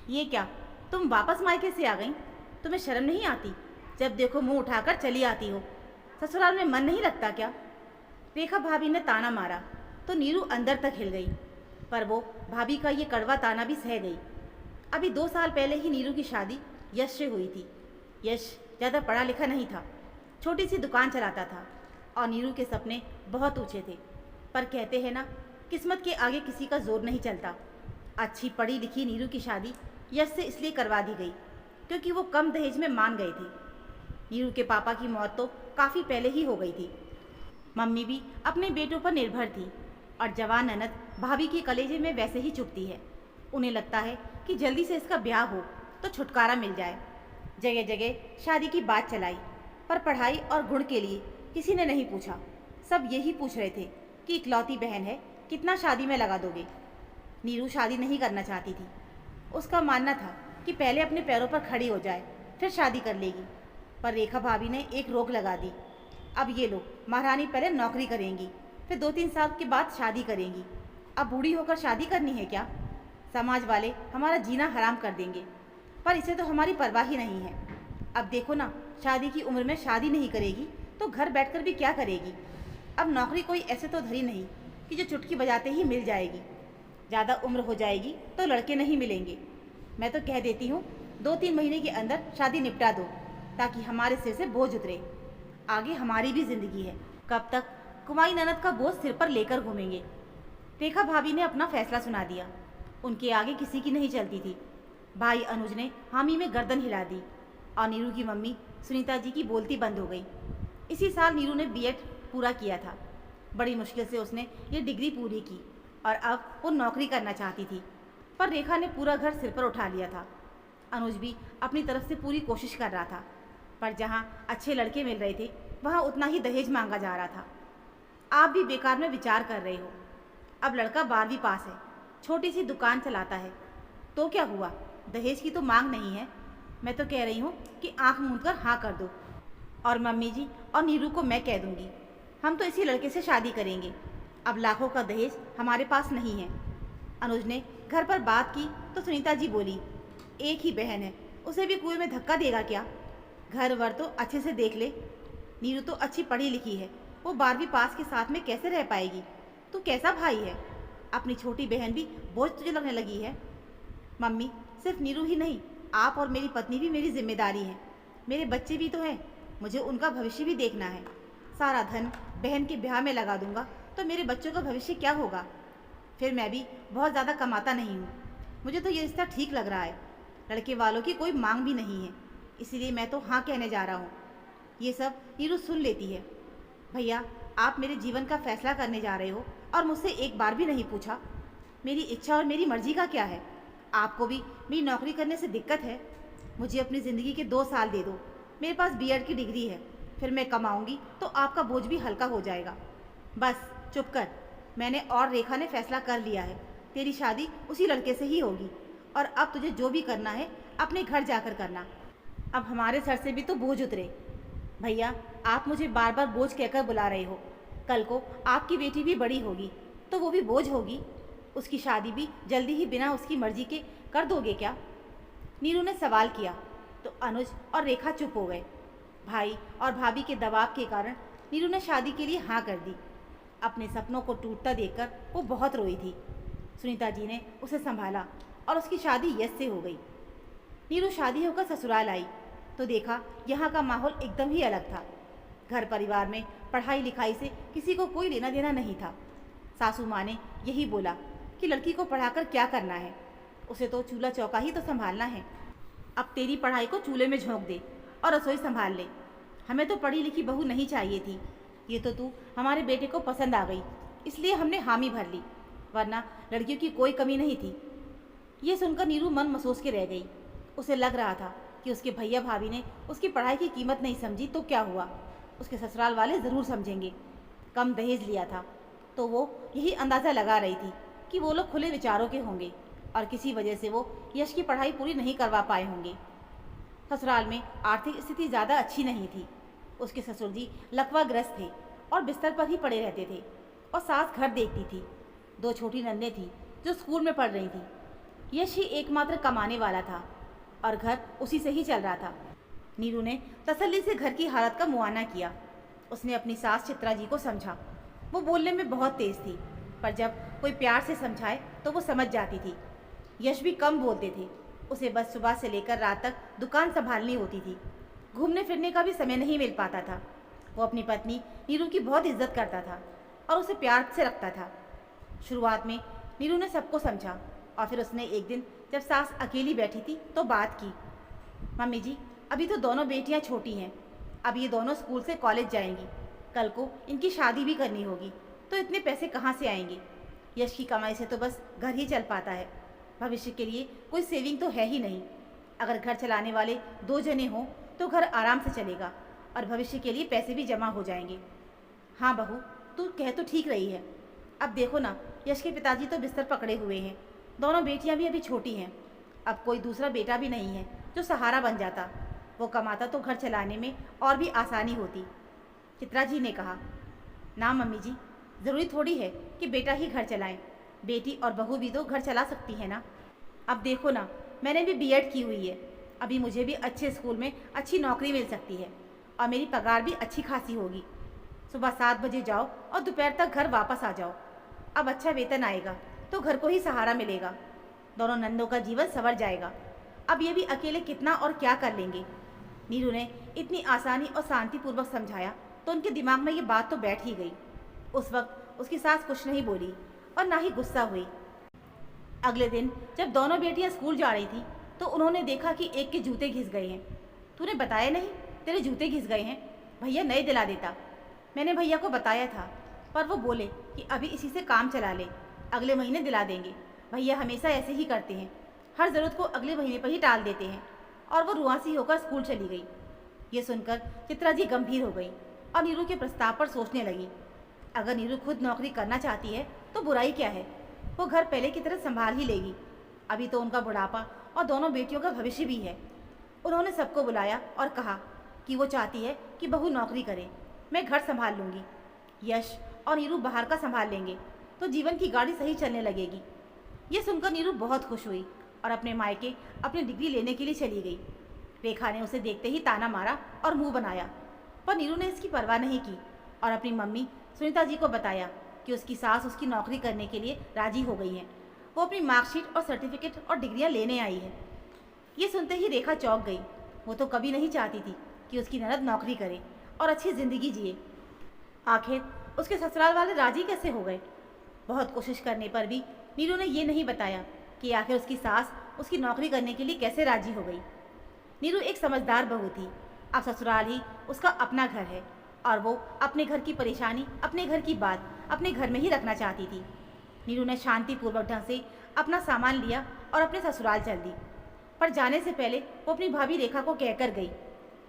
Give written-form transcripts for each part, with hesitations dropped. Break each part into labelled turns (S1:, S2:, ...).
S1: ये क्या, तुम वापस मायके से आ गई? तुम्हें शर्म नहीं आती? जब देखो मुंह उठाकर चली आती हो। ससुराल में मन नहीं लगता क्या? रेखा भाभी ने ताना मारा तो नीरू अंदर तक हिल गई, पर वो भाभी का ये कड़वा ताना भी सह गई। अभी 2 साल पहले ही नीरू की शादी यश से हुई थी। यश ज़्यादा पढ़ा लिखा नहीं था, छोटी सी दुकान चलाता था और नीरू के सपने बहुत ऊंचे थे। पर कहते हैं ना, किस्मत के आगे किसी का जोर नहीं चलता। अच्छी पढ़ी लिखी नीरू की शादी यश से इसलिए करवा दी गई क्योंकि वो कम दहेज में मान गए थे। नीरू के पापा की मौत तो काफ़ी पहले ही हो गई थी। मम्मी भी अपने बेटों पर निर्भर थी और जवान ननद भाभी के कलेजे में वैसे ही चुभती है। उन्हें लगता है कि जल्दी से इसका ब्याह हो तो छुटकारा मिल जाए। जगह जगह शादी की बात चलाई, पर पढ़ाई और गुण के लिए किसी ने नहीं पूछा। सब यही पूछ रहे थे कि इकलौती बहन है, कितना शादी में लगा दोगे। नीरू शादी नहीं करना चाहती थी। उसका मानना था कि पहले अपने पैरों पर खड़ी हो जाए, फिर शादी कर लेगी। पर रेखा भाभी ने एक रोक लगा दी। अब ये लो, महारानी पहले नौकरी करेंगी, फिर 2-3 साल के बाद शादी करेंगी। अब बूढ़ी होकर शादी करनी है क्या? समाज वाले हमारा जीना हराम कर देंगे, पर इसे तो हमारी परवाह ही नहीं है। अब देखो ना, शादी की उम्र में शादी नहीं करेगी तो घर बैठकर भी क्या करेगी। अब नौकरी कोई ऐसे तो धरी नहीं कि जो चुटकी बजाते ही मिल जाएगी। ज़्यादा उम्र हो जाएगी तो लड़के नहीं मिलेंगे। मैं तो कह देती हूँ 2-3 महीने के अंदर शादी निपटा दो, ताकि हमारे सिर से बोझ उतरे। आगे हमारी भी जिंदगी है, कब तक कुमाई ननद का बोझ सिर पर लेकर घूमेंगे। रेखा भाभी ने अपना फैसला सुना दिया। उनके आगे किसी की नहीं चलती थी। भाई अनुज ने हामी में गर्दन हिला दी और नीरू की मम्मी सुनीता जी की बोलती बंद हो गई। इसी साल नीरू ने बीएड पूरा किया था। बड़ी मुश्किल से उसने ये डिग्री पूरी की और अब वो नौकरी करना चाहती थी। पर रेखा ने पूरा घर सिर पर उठा लिया था। अनुज भी अपनी तरफ से पूरी कोशिश कर रहा था, पर जहाँ अच्छे लड़के मिल रहे थे वहाँ उतना ही दहेज मांगा जा रहा था। आप भी बेकार में विचार कर रहे हो। अब लड़का 12वीं पास है, छोटी सी दुकान चलाता है, तो क्या हुआ? दहेज की तो मांग नहीं है। मैं तो कह रही हूँ कि आंख मूंद कर हाँ कर दो। और मम्मी जी और नीरू को मैं कह दूंगी, हम तो इसी लड़के से शादी करेंगे। अब लाखों का दहेज हमारे पास नहीं है। अनुज ने घर पर बात की तो सुनीता जी बोली, एक ही बहन है, उसे भी कुएं में धक्का देगा क्या? घर वर तो अच्छे से देख ले। नीरू तो अच्छी पढ़ी लिखी है, वो 12वीं पास के साथ में कैसे रह पाएगी? तू कैसा भाई है? अपनी छोटी बहन भी बोझ तुझे लगने लगी है। मम्मी, सिर्फ नीरू ही नहीं, आप और मेरी पत्नी भी मेरी जिम्मेदारी है। मेरे बच्चे भी तो हैं, मुझे उनका भविष्य भी देखना है। सारा धन बहन के ब्याह में लगा दूंगा तो मेरे बच्चों का भविष्य क्या होगा? फिर मैं भी बहुत ज़्यादा कमाता नहीं हूँ। मुझे तो ये रिश्ता ठीक लग रहा है। लड़के वालों की कोई मांग भी नहीं है, इसीलिए मैं तो हाँ कहने जा रहा हूँ। ये सब नीरू सुन लेती है। भैया, आप मेरे जीवन का फैसला करने जा रहे हो और मुझसे एक बार भी नहीं पूछा। मेरी इच्छा और मेरी मर्जी का क्या है? आपको भी मेरी नौकरी करने से दिक्कत है? मुझे अपनी ज़िंदगी के 2 साल दे दो। मेरे पास बीएड की डिग्री है, फिर मैं कमाऊंगी तो आपका बोझ भी हल्का हो जाएगा। बस चुप कर। मैंने और रेखा ने फैसला कर लिया है, तेरी शादी उसी लड़के से ही होगी। और अब तुझे जो भी करना है अपने घर जाकर करना। अब हमारे सर से भी तो बोझ उतरे। भैया, आप मुझे बार बार बोझ कहकर बुला रहे हो। कल को आपकी बेटी भी बड़ी होगी तो वो भी बोझ होगी। उसकी शादी भी जल्दी ही बिना उसकी मर्जी के कर दोगे क्या? नीरू ने सवाल किया तो अनुज और रेखा चुप हो गए। भाई और भाभी के दबाव के कारण नीरू ने शादी के लिए हाँ कर दी। अपने सपनों को टूटता देखकर वो बहुत रोई थी। सुनीता जी ने उसे संभाला और उसकी शादी यश से हो गई। नीरू शादी होकर ससुराल आई तो देखा यहाँ का माहौल एकदम ही अलग था। घर परिवार में पढ़ाई लिखाई से किसी को कोई लेना देना नहीं था। सासू माँ ने यही बोला कि लड़की को पढ़ाकर क्या करना है, उसे तो चूल्हा चौका ही तो संभालना है। अब तेरी पढ़ाई को चूल्हे में झोंक दे और रसोई संभाल ले। हमें तो पढ़ी लिखी बहू नहीं चाहिए थी। ये तो तू हमारे बेटे को पसंद आ गई, इसलिए हमने हामी भर ली, वरना लड़कियों की कोई कमी नहीं थी। ये सुनकर नीरू मन मसोस के रह गई। उसे लग रहा था कि उसके भैया भाभी ने उसकी पढ़ाई की कीमत नहीं समझी तो क्या हुआ, उसके ससुराल वाले ज़रूर समझेंगे। कम दहेज लिया था तो वो यही अंदाज़ा लगा रही थी कि वो लोग खुले विचारों के होंगे और किसी वजह से वो यश की पढ़ाई पूरी नहीं करवा पाए होंगे। ससुराल में आर्थिक स्थिति ज़्यादा अच्छी नहीं थी। उसके ससुर जी लकवाग्रस्त थे और बिस्तर पर ही पड़े रहते थे और सास घर देखती थी। 2 छोटी नन्दें थीं जो स्कूल में पढ़ रही थीं। यश ही एकमात्र कमाने वाला था और घर उसी से ही चल रहा था। नीरू ने तसल्ली से घर की हालत का मुआयना किया। उसने अपनी सास चित्रा जी को समझा। वो बोलने में बहुत तेज थी, पर जब कोई प्यार से समझाए तो वो समझ जाती थी। यश भी कम बोलते थे। उसे बस सुबह से लेकर रात तक दुकान संभालनी होती थी। घूमने फिरने का भी समय नहीं मिल पाता था। वो अपनी पत्नी नीरू की बहुत इज्जत करता था और उसे प्यार से रखता था। शुरुआत में नीरू ने सबको समझा और फिर उसने एक दिन जब सास अकेली बैठी थी तो बात की। मम्मी जी, अभी तो दोनों बेटियां छोटी हैं। अब ये दोनों स्कूल से कॉलेज जाएंगी। कल को इनकी शादी भी करनी होगी, तो इतने पैसे कहाँ से आएंगे? यश की कमाई से तो बस घर ही चल पाता है। भविष्य के लिए कोई सेविंग तो है ही नहीं। अगर घर चलाने वाले 2 जने हों तो घर आराम से चलेगा और भविष्य के लिए पैसे भी जमा हो जाएंगे। हाँ बहू, तू कह तो ठीक रही है। अब देखो ना, यश के पिताजी तो बिस्तर पकड़े हुए हैं। दोनों बेटियां भी अभी छोटी हैं। अब कोई दूसरा बेटा भी नहीं है जो सहारा बन जाता। वो कमाता तो घर चलाने में और भी आसानी होती। चित्रा जी ने कहा। ना मम्मी जी, ज़रूरी थोड़ी है कि बेटा ही घर चलाएं। बेटी और बहू भी तो घर चला सकती है ना। अब देखो ना, मैंने भी बीएड की हुई है। अभी मुझे भी अच्छे स्कूल में अच्छी नौकरी मिल सकती है और मेरी पगार भी अच्छी खासी होगी। सुबह 7 बजे जाओ और दोपहर तक घर वापस आ जाओ। अब अच्छा वेतन आएगा तो घर को ही सहारा मिलेगा। दोनों नंदों का जीवन संवर जाएगा। अब ये भी अकेले कितना और क्या कर लेंगे। नीरू ने इतनी आसानी और शांतिपूर्वक समझाया तो उनके दिमाग में ये बात तो बैठ ही गई। उस वक्त उसकी सास कुछ नहीं बोली और ना ही गुस्सा हुई। अगले दिन जब दोनों बेटियां स्कूल जा रही थी तो उन्होंने देखा कि एक के जूते घिस गए हैं। तूने बताया नहीं तेरे जूते घिस गए हैं? भैया नए दिला देता। मैंने भैया को बताया था, पर वो बोले कि अभी इसी से काम चला ले, अगले महीने दिला देंगे। भैया हमेशा ऐसे ही करते हैं, हर ज़रूरत को अगले महीने पर ही टाल देते हैं। और वो रुआसी होकर स्कूल चली गई। ये सुनकर चित्रा जी गंभीर हो गई और नीरू के प्रस्ताव पर सोचने लगी। अगर नीरू खुद नौकरी करना चाहती है तो बुराई क्या है? वो घर पहले की तरह संभाल ही लेगी। अभी तो उनका बुढ़ापा और दोनों बेटियों का भविष्य भी है। उन्होंने सबको बुलाया और कहा कि वो चाहती है कि बहू नौकरी करे, मैं घर संभाल लूँगी। यश और नीरू बाहर का संभाल लेंगे तो जीवन की गाड़ी सही चलने लगेगी। ये सुनकर नीरू बहुत खुश हुई और अपने मायके अपनी डिग्री लेने के लिए चली गई। रेखा ने उसे देखते ही ताना मारा और मुंह बनाया, पर नीरू ने इसकी परवाह नहीं की और अपनी मम्मी सुनीता जी को बताया कि उसकी सास उसकी नौकरी करने के लिए राजी हो गई हैं। वो अपनी मार्कशीट और सर्टिफिकेट और डिग्रियां लेने आई है। ये सुनते ही रेखा चौंक गई। वो तो कभी नहीं चाहती थी कि उसकी ननद नौकरी करे और अच्छी ज़िंदगी जिए। आखिर उसके ससुराल वाले राजी कैसे हो गए? बहुत कोशिश करने पर भी नीरू ने ये नहीं बताया कि आखिर उसकी सास उसकी नौकरी करने के लिए कैसे राजी हो गई। नीरू एक समझदार बहू थी। अब ससुराल ही उसका अपना घर है और वो अपने घर की परेशानी, अपने घर की बात अपने घर में ही रखना चाहती थी। नीरू ने शांतिपूर्वक ढंग से अपना सामान लिया और अपने ससुराल चल दी। पर जाने से पहले वो अपनी भाभी रेखा को कहकर गई,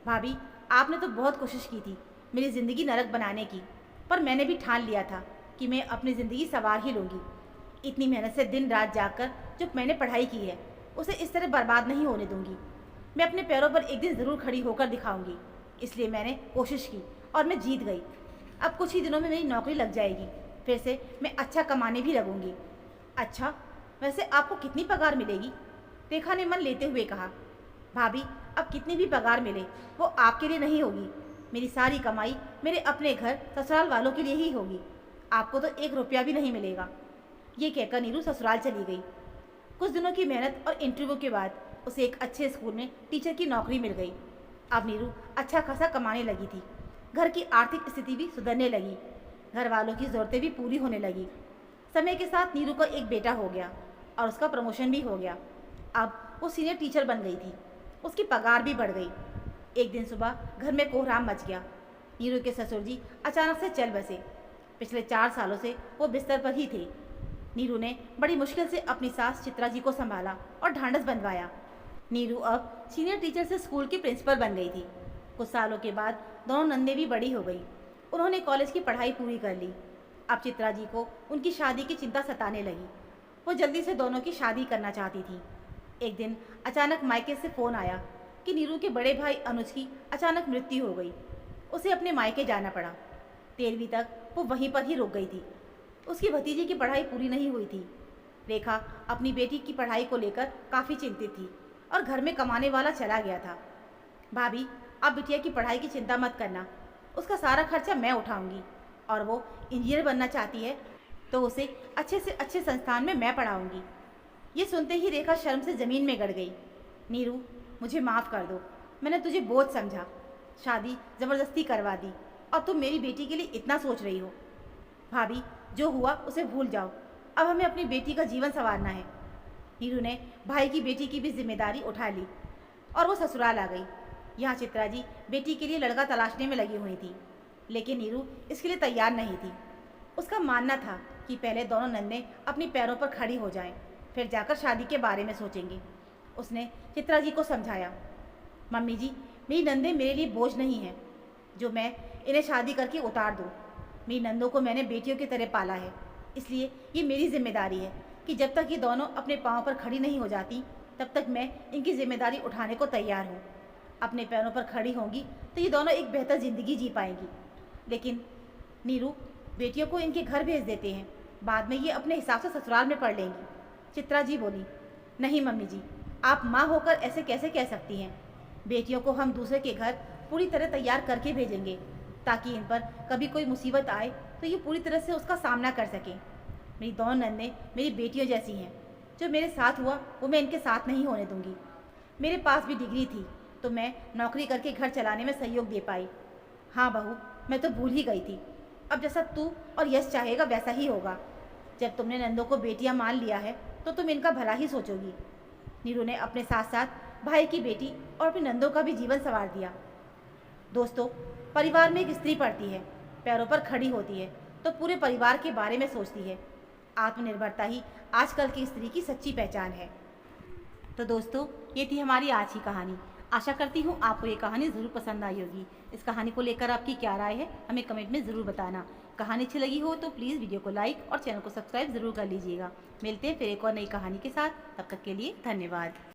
S1: भाभी आपने तो बहुत कोशिश की थी मेरी ज़िंदगी नरक बनाने की, पर मैंने भी ठान लिया था कि मैं अपनी ज़िंदगी संवार ही लूँगी। इतनी मेहनत से दिन रात जाकर जो मैंने पढ़ाई की है उसे इस तरह बर्बाद नहीं होने दूँगी। मैं अपने पैरों पर एक दिन ज़रूर खड़ी होकर दिखाऊँगी। इसलिए मैंने कोशिश की और मैं जीत गई। अब कुछ ही दिनों में मेरी नौकरी लग जाएगी, फिर से मैं अच्छा कमाने भी लगूंगी। अच्छा, वैसे आपको कितनी पगार मिलेगी? रेखा ने मन लेते हुए कहा। भाभी, अब कितनी भी पगार मिले वो आपके लिए नहीं होगी। मेरी सारी कमाई मेरे अपने घर ससुराल वालों के लिए ही होगी। आपको तो 1 रुपया भी नहीं मिलेगा। ये कहकर नीरू ससुराल चली गई। कुछ दिनों की मेहनत और इंटरव्यू के बाद उसे एक अच्छे स्कूल में टीचर की नौकरी मिल गई। अब नीरू अच्छा खासा कमाने लगी थी। घर की आर्थिक स्थिति भी सुधरने लगी। घर वालों की ज़रूरतें भी पूरी होने लगी। समय के साथ नीरू का एक बेटा हो गया और उसका प्रमोशन भी हो गया। अब वो सीनियर टीचर बन गई थी। उसकी पगार भी बढ़ गई। एक दिन सुबह घर में कोहराम मच गया। नीरू के ससुर जी अचानक से चल बसे। पिछले 4 सालों से वो बिस्तर पर ही थे। नीरू ने बड़ी मुश्किल से अपनी सास चित्रा जी को संभाला और ढांढस बंधवाया। नीरू अब सीनियर टीचर से स्कूल की प्रिंसिपल बन गई थी। कुछ सालों के बाद दोनों नंदे भी बड़ी हो गई। उन्होंने कॉलेज की पढ़ाई पूरी कर ली। अब चित्रा जी को उनकी शादी की चिंता सताने लगी। वो जल्दी से दोनों की शादी करना चाहती थी। एक दिन अचानक मायके से फ़ोन आया कि नीरू के बड़े भाई अनुज की अचानक मृत्यु हो गई। उसे अपने मायके जाना पड़ा। 13वीं तक वो वहीं पर ही रुक गई थी। उसकी भतीजी की पढ़ाई पूरी नहीं हुई थी। रेखा अपनी बेटी की पढ़ाई को लेकर काफ़ी चिंतित थी और घर में कमाने वाला चला गया था। भाभी, आप बिटिया की पढ़ाई की चिंता मत करना, उसका सारा खर्चा मैं उठाऊंगी और वो इंजीनियर बनना चाहती है तो उसे अच्छे से अच्छे संस्थान में मैं पढ़ाऊंगी। ये सुनते ही रेखा शर्म से ज़मीन में गड़ गई। नीरू, मुझे माफ़ कर दो, मैंने तुझे बोझ समझा, शादी ज़बरदस्ती करवा दी और तुम मेरी बेटी के लिए इतना सोच रही हो। भाभी, जो हुआ उसे भूल जाओ, अब हमें अपनी बेटी का जीवन संवारना है। नीरू ने भाई की बेटी की भी जिम्मेदारी उठा ली और वो ससुराल आ गई। यहाँ चित्रा जी बेटी के लिए लड़का तलाशने में लगी हुई थी, लेकिन नीरू इसके लिए तैयार नहीं थी। उसका मानना था कि पहले दोनों नन्हे अपनी पैरों पर खड़ी हो जाएं, फिर जाकर शादी के बारे में सोचेंगे। उसने चित्रा जी को समझाया, मम्मी जी, मेरी नंदे मेरे लिए बोझ नहीं है जो मैं इन्हें शादी करके उतार दूँ। मेरी नंदों को मैंने बेटियों की तरह पाला है, इसलिए ये मेरी जिम्मेदारी है कि जब तक ये दोनों अपने पाँव पर खड़ी नहीं हो जाती तब तक मैं इनकी जिम्मेदारी उठाने को तैयार हूँ। अपने पैरों पर खड़ी होंगी तो ये दोनों एक बेहतर ज़िंदगी जी पाएंगी। लेकिन नीरू, बेटियों को इनके घर भेज देते हैं, बाद में ये अपने हिसाब से ससुराल में पढ़ लेंगी। चित्रा जी बोली, नहीं मम्मी जी, आप माँ होकर ऐसे कैसे कह सकती हैं। बेटियों को हम दूसरे के घर पूरी तरह तैयार करके भेजेंगे ताकि इन पर कभी कोई मुसीबत आए तो ये पूरी तरह से उसका सामना कर सकें। मेरी दोनों नन्हे मेरी बेटियों जैसी हैं। जो मेरे साथ हुआ वो मैं इनके साथ नहीं होने दूंगी। मेरे पास भी डिग्री थी तो मैं नौकरी करके घर चलाने में सहयोग दे पाई। हाँ बहू, मैं तो भूल ही गई थी। अब जैसा तू और यश चाहेगा वैसा ही होगा। जब तुमने नंदों को बेटियां मान लिया है तो तुम इनका भला ही सोचोगी। नीरू ने अपने साथ साथ भाई की बेटी और अपनी नंदों का भी जीवन संवार दिया। दोस्तों, परिवार में एक स्त्री पढ़ती है, पैरों पर खड़ी होती है तो पूरे परिवार के बारे में सोचती है। आत्मनिर्भरता ही आजकल की स्त्री की सच्ची पहचान है। तो दोस्तों, ये थी हमारी आज की कहानी। आशा करती हूँ आपको ये कहानी ज़रूर पसंद आई होगी। इस कहानी को लेकर आपकी क्या राय है हमें कमेंट में ज़रूर बताना। कहानी अच्छी लगी हो तो प्लीज़ वीडियो को लाइक और चैनल को सब्सक्राइब ज़रूर कर लीजिएगा। मिलते हैं फिर एक और नई कहानी के साथ, तब तक के लिए धन्यवाद।